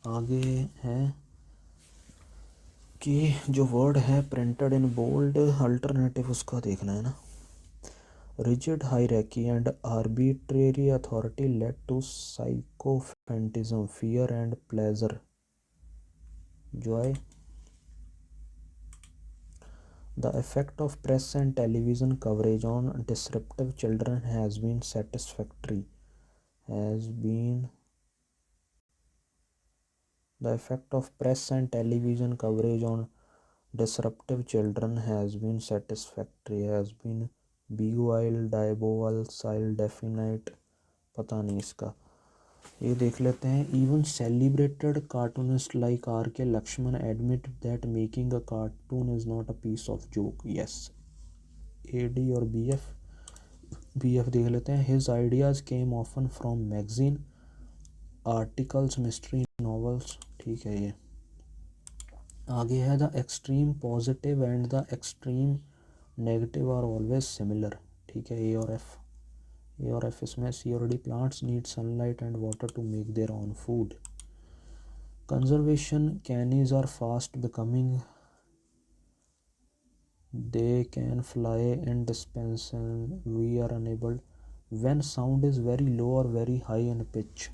आगे है कि जो word है प्रिंटेड इन बोल्ड, अल्टरनेटिव उसका देखना है ना। Rigid hierarchy and arbitrary authority led to sycophantism, fear and pleasure, joy. The effect of press and television coverage on disruptive children has been satisfactory, has been. The effect of press and television coverage on disruptive children has been satisfactory, has been Beagle, Diabol, Sil, Definite, पता नहीं इसका। ये देख लेते हैं। Even celebrated cartoonists like R.K. Lakshman admit that making a cartoon is not a piece of joke. Yes, AD और BF देख लेते हैं। His ideas came often from magazine articles, mystery novels, ठीक है। ये आगे है the extreme positive and the extreme negative are always similar, ठीक है। ए और एफ इसमें। सी और D, plants need sunlight and water to make their own food. Conservation canines are fast becoming, they can fly in dispensation, we are unable when sound is very low और very high in pitch,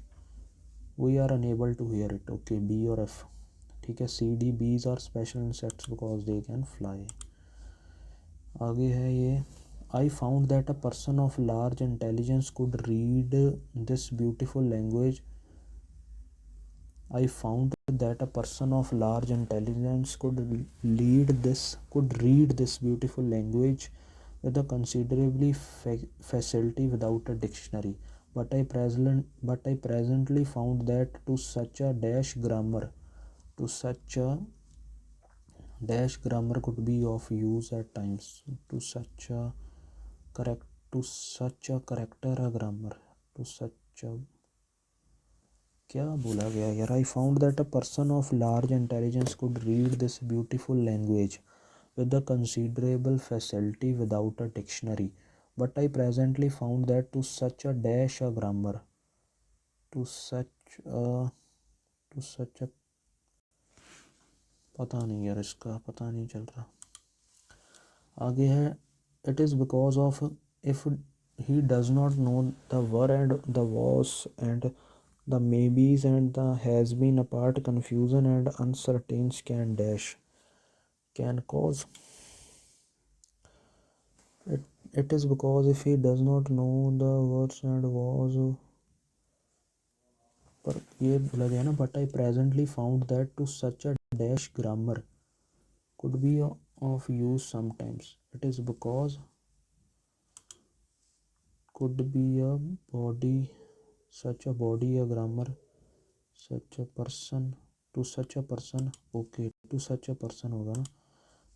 we are unable to hear it, okay. B और F, ठीक है। C D, बीज are special insects because they can fly. आगे है ये। I found that a person of large intelligence could read this beautiful language, I found that a person of large intelligence could read this beautiful language with a considerably facility without a dictionary, but I presently found that to such a dash grammar could be of use at times, to such a character a grammar, to such a, क्या बोला गया यार। आई found that a person of large intelligence could read this beautiful language with a considerable facility without a dictionary, but I presently found that to such a dash a grammar, to such a, पता नहीं यार, इसका पता नहीं चल रहा। आगे है। It is because of, if he does not know the were and the was and the maybes and the has been apart, confusion and uncertainties can cause. It is because if he does not know the words and was, पर ये बोला गया ना, but I presently found that to such a dash grammar could be of use sometimes. It is because could be a body, such a body, a grammar, such a person, to such a person, okay, to such a person होगा ना,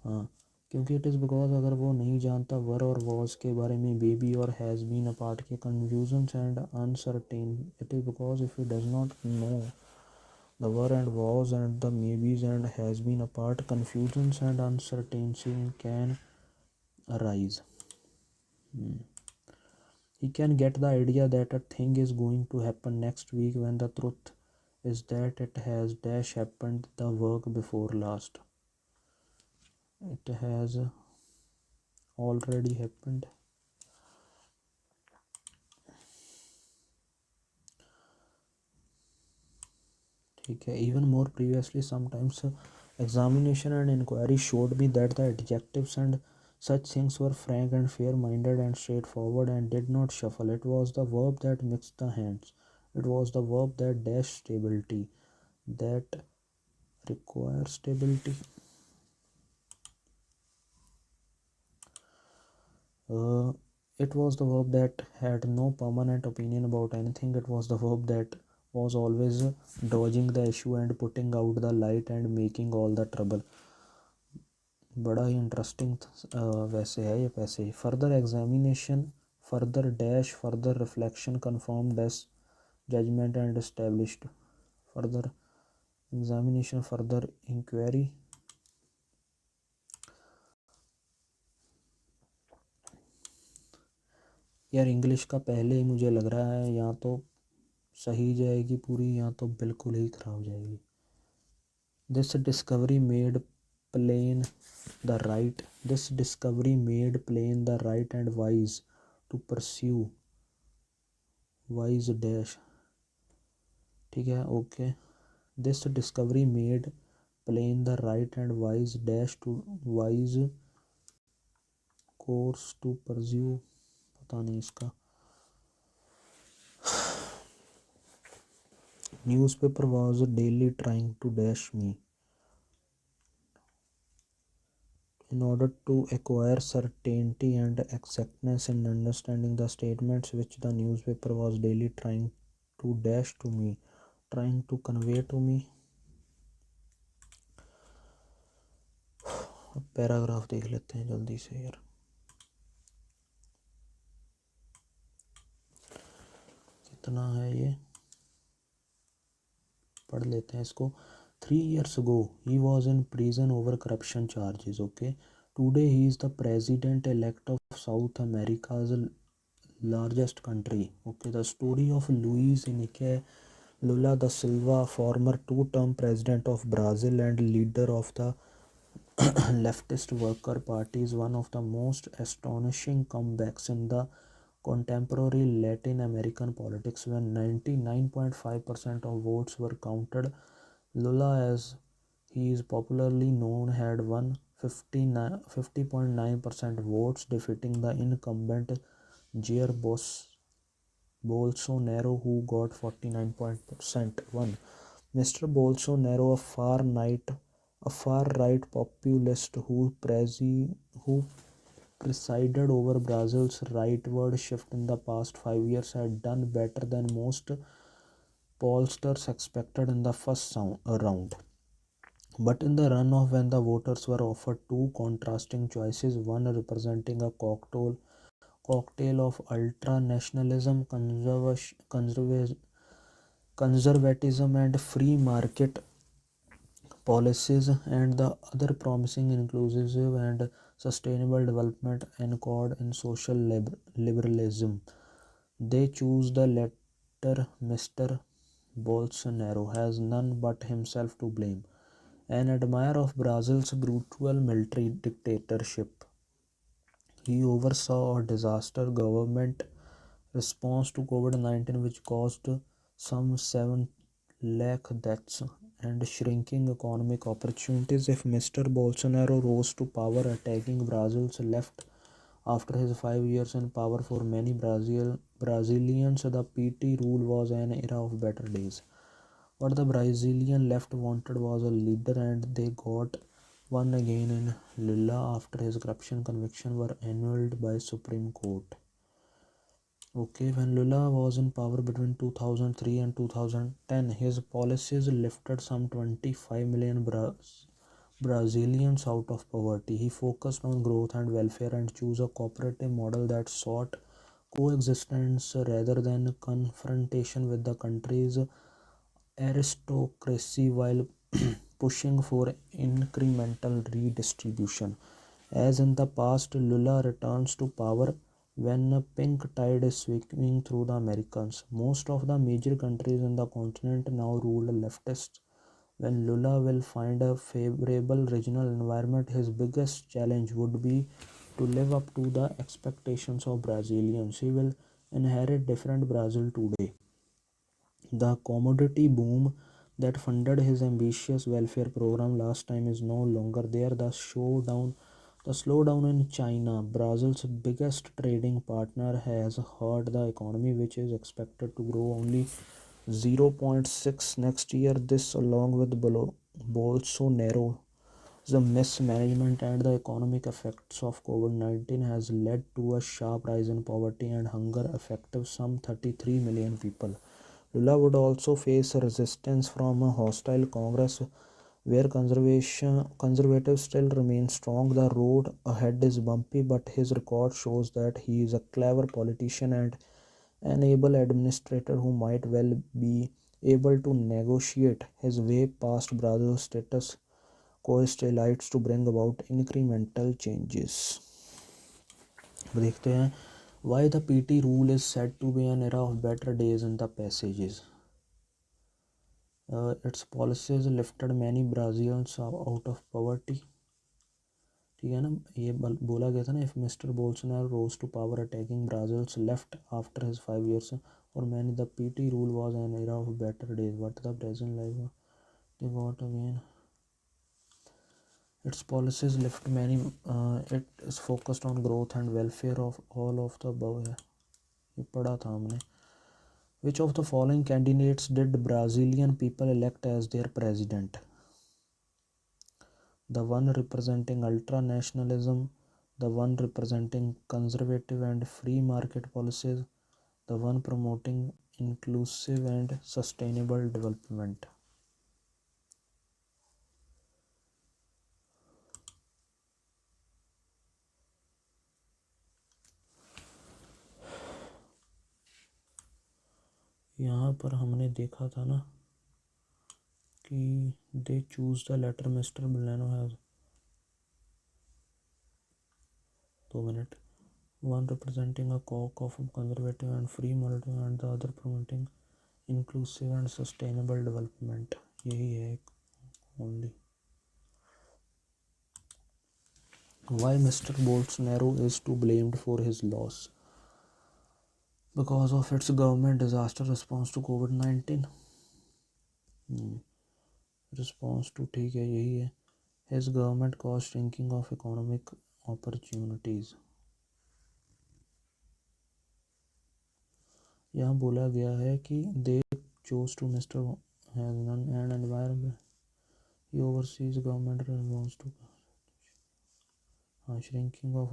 हाँ। क्योंकि it is because अगर वो नहीं जानता वर और was के बारे में, बेबी और हैज़ बीन अ पार्ट के confusions and uncertain, it is because if you does not know the were and was and the maybes and has been apart, confusions and uncertainty can arise. He can get the idea that a thing is going to happen next week when the truth is that it has dash happened the work before last. It has already happened. ठीक है। Even more previously, sometimes Examination and inquiry showed me that the adjectives and such things were frank and fair-minded and straightforward and did not shuffle. It was the verb that mixed the hands. It was the verb that dashed stability, that requires stability. It was the verb that had no permanent opinion about anything. It was the verb that was always dodging the issue and putting out the light and making all the trouble. बड़ा ही interesting वैसे है ये पैसे. Further examination, further dash, further reflection, confirm dash judgement and established. Further examination, further inquiry. यार English का पहले ही मुझे लग रहा है यहाँ तो सही जाएगी पूरी, यहाँ तो बिल्कुल ही ख़राब जाएगी. This discovery made plain the right this discovery made plain the right and wise to pursue wise dash. ठीक है, okay. this discovery made plain the right and wise dash to wise course to pursue. पता नहीं इसका. newspaper was daily trying to dash me in order to acquire certainty and exactness in understanding the statements which the newspaper was daily trying to dash to me, trying to convey to me. अब paragraph देख लेते हैं जल्दी से यार. कितना है ये, पढ़ लेते हैं इसको. 3 years ago he was in prison over corruption charges. Okay, today he is the president elect of South America's largest country. Okay, the story of Luiz Inácio Lula da Silva, former two-term president of Brazil and leader of the leftist Worker Party, is one of the most astonishing comebacks in the contemporary Latin American politics. When 99.5% of votes were counted, Lula, as he is popularly known, had won 50.9% votes, defeating the incumbent Jair Bolsonaro, who got 49% won. Mr. Bolsonaro, a far-right populist who presided over Brazil's rightward shift in the past 5 years, had done better than most pollsters expected in the first round. But in the runoff, when the voters were offered two contrasting choices, one representing a cocktail of ultra-nationalism, conservatism and free market policies, and the other promising inclusive and sustainable development anchored in social liberalism, they choose the latter. Mr. Bolsonaro has none but himself to blame. An admirer of Brazil's brutal military dictatorship, he oversaw a disaster government response to COVID-19 which caused some 7 lakh deaths and shrinking economic opportunities. If Mr. Bolsonaro rose to power, attacking Brazil's left after his 5 years in power, for many Brazilians, the PT rule was an era of better days. What the Brazilian left wanted was a leader, and they got one again in Lula after his corruption convictions were annulled by Supreme Court. Okay, when Lula was in power between 2003 and 2010, his policies lifted some 25 million Brazilians out of poverty. He focused on growth and welfare and chose a cooperative model that sought coexistence rather than confrontation with the country's aristocracy, while pushing for incremental redistribution. As in the past, Lula returns to power when a pink tide is sweeping through the Americas. Most of the major countries in the continent now rule leftists. When Lula will find a favorable regional environment, his biggest challenge would be to live up to the expectations of Brazilians. He will inherit different Brazil today. The commodity boom that funded his ambitious welfare program last time is no longer there. The slowdown in China, Brazil's biggest trading partner, has hurt the economy, which is expected to grow only 0.6 next year. This, along with Bolsonaro, the mismanagement and the economic effects of COVID-19, has led to a sharp rise in poverty and hunger affecting some 33 million people. Lula would also face resistance from a hostile Congress where conservatives still remain strong. The road ahead is bumpy, but his record shows that he is a clever politician and an able administrator who might well be able to negotiate his way past Brazil's status quo elites to bring about incremental changes. देखते हैं why the PT rule is said to be an era of better days in the passages. Its policies lifted many Brazilians out of poverty. ठीक है ना, ये बोला गया था ना, if Mr. Bolsonaro rose to power attacking Brazil's left after his 5 years or many, the PT rule was an era of better days, but the present life they got again. Its policies lift many, it is focused on growth and welfare of all of the above है, ये पढ़ा था हमने. Which of the following candidates did Brazilian people elect as their president? The one representing ultra-nationalism, the one representing conservative and free market policies, the one promoting inclusive and sustainable development. यहाँ पर हमने देखा था ना कि they choose the letter Mr. Bolano has 2 minutes. One representing a caucus of conservative and free market and the other promoting inclusive and sustainable development. यही है only. Why Mr. Bolsonaro is to blamed for his loss? Because of its government disaster response to COVID-19. Response to ठीक है, यही है. His government caused shrinking of economic opportunities. यहाँ बोला गया है कि they chose to Mr. has an environment. He oversees government response to shrinking of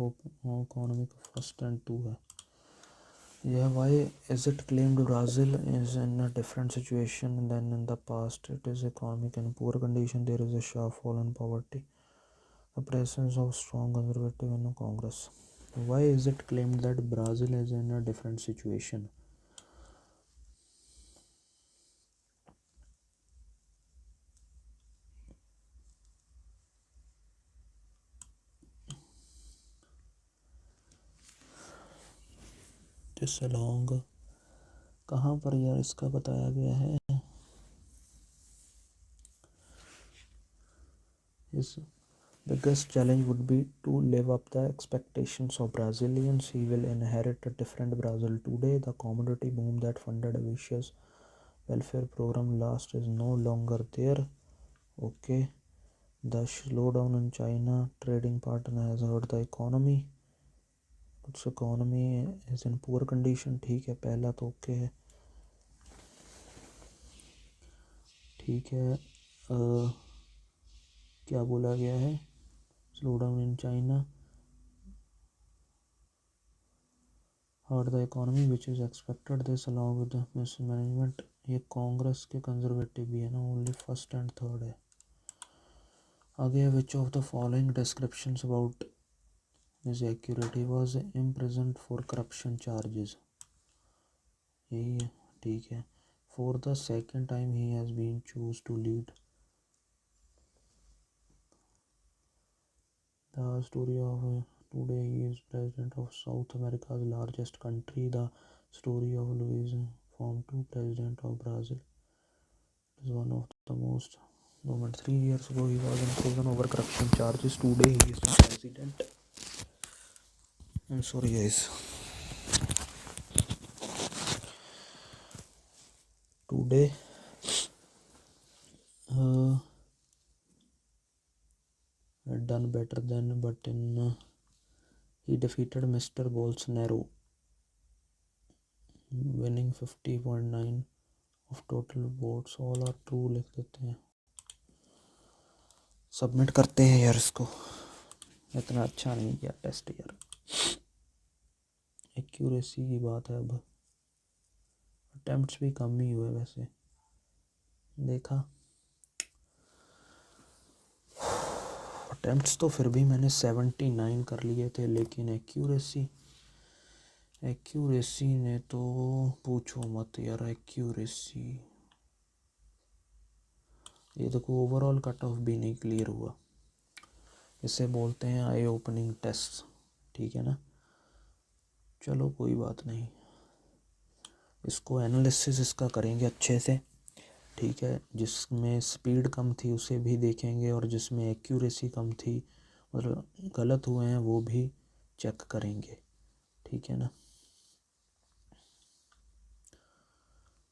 economic first and 2 है. Yeah, why is it claimed Brazil is in a different situation than in the past? It is economic in poor condition. There is a sharp fall in poverty. The presence of strong conservative in the Congress. Why is it claimed that Brazil is in a different situation? This along कहाँ पर यार इसका बताया गया है? His biggest challenge would be to live up the expectations of Brazilians. He will inherit a different Brazil today. The commodity boom that funded a vicious welfare program last is no longer there. Okay. The slowdown in China trading partner has hurt the economy. Its economy is in poor condition. ठीक है, पहला तो okay है. ठीक है, क्या बोला गया है? Slowdown in China hurt the economy, which is expected. This along with the mismanagement. ये कांग्रेस के कंजर्वेटिव भी है ना, ओनली फर्स्ट एंड थर्ड है. आगे which of the following descriptions about is accurate? He was imprisoned for corruption charges. यही है, ठीक है. For the second time he has been chosen to lead the story of today. He is president of South America's largest country. The story of Luiz formed to president of Brazil. It is one of the most. 3 years ago he was in prison over corruption charges. Today he is the president. I'm sorry guys. Today better than, but in he defeated Mr. Bolsonaro, winning 50.9 of total votes. All are true लिख देते हैं, submit करते हैं यार इसको। इतना अच्छा नहीं किया टेस्ट यार, एक्यूरेसी की बात है। अब अटेम्प्ट्स भी कम ही हुए वैसे, देखा अटेम्प्ट्स तो फिर भी मैंने 79 कर लिए थे, लेकिन एक्यूरेसी ने तो पूछो मत यार। एक्यूरेसी ये देखो, ओवरऑल कट ऑफ भी नहीं क्लियर हुआ। इसे बोलते हैं आई ओपनिंग टेस्ट, ठीक है ना। चलो कोई बात नहीं, इसको एनालिसिस इसका करेंगे अच्छे से, ठीक है। जिसमें स्पीड कम थी उसे भी देखेंगे, और जिसमें एक्यूरेसी कम थी मतलब गलत हुए हैं वो भी चेक करेंगे, ठीक है ना।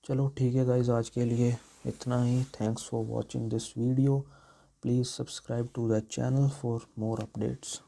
चलो ठीक है गाइज, आज के लिए इतना ही। Thanks for watching this video. Please subscribe to the channel for more updates.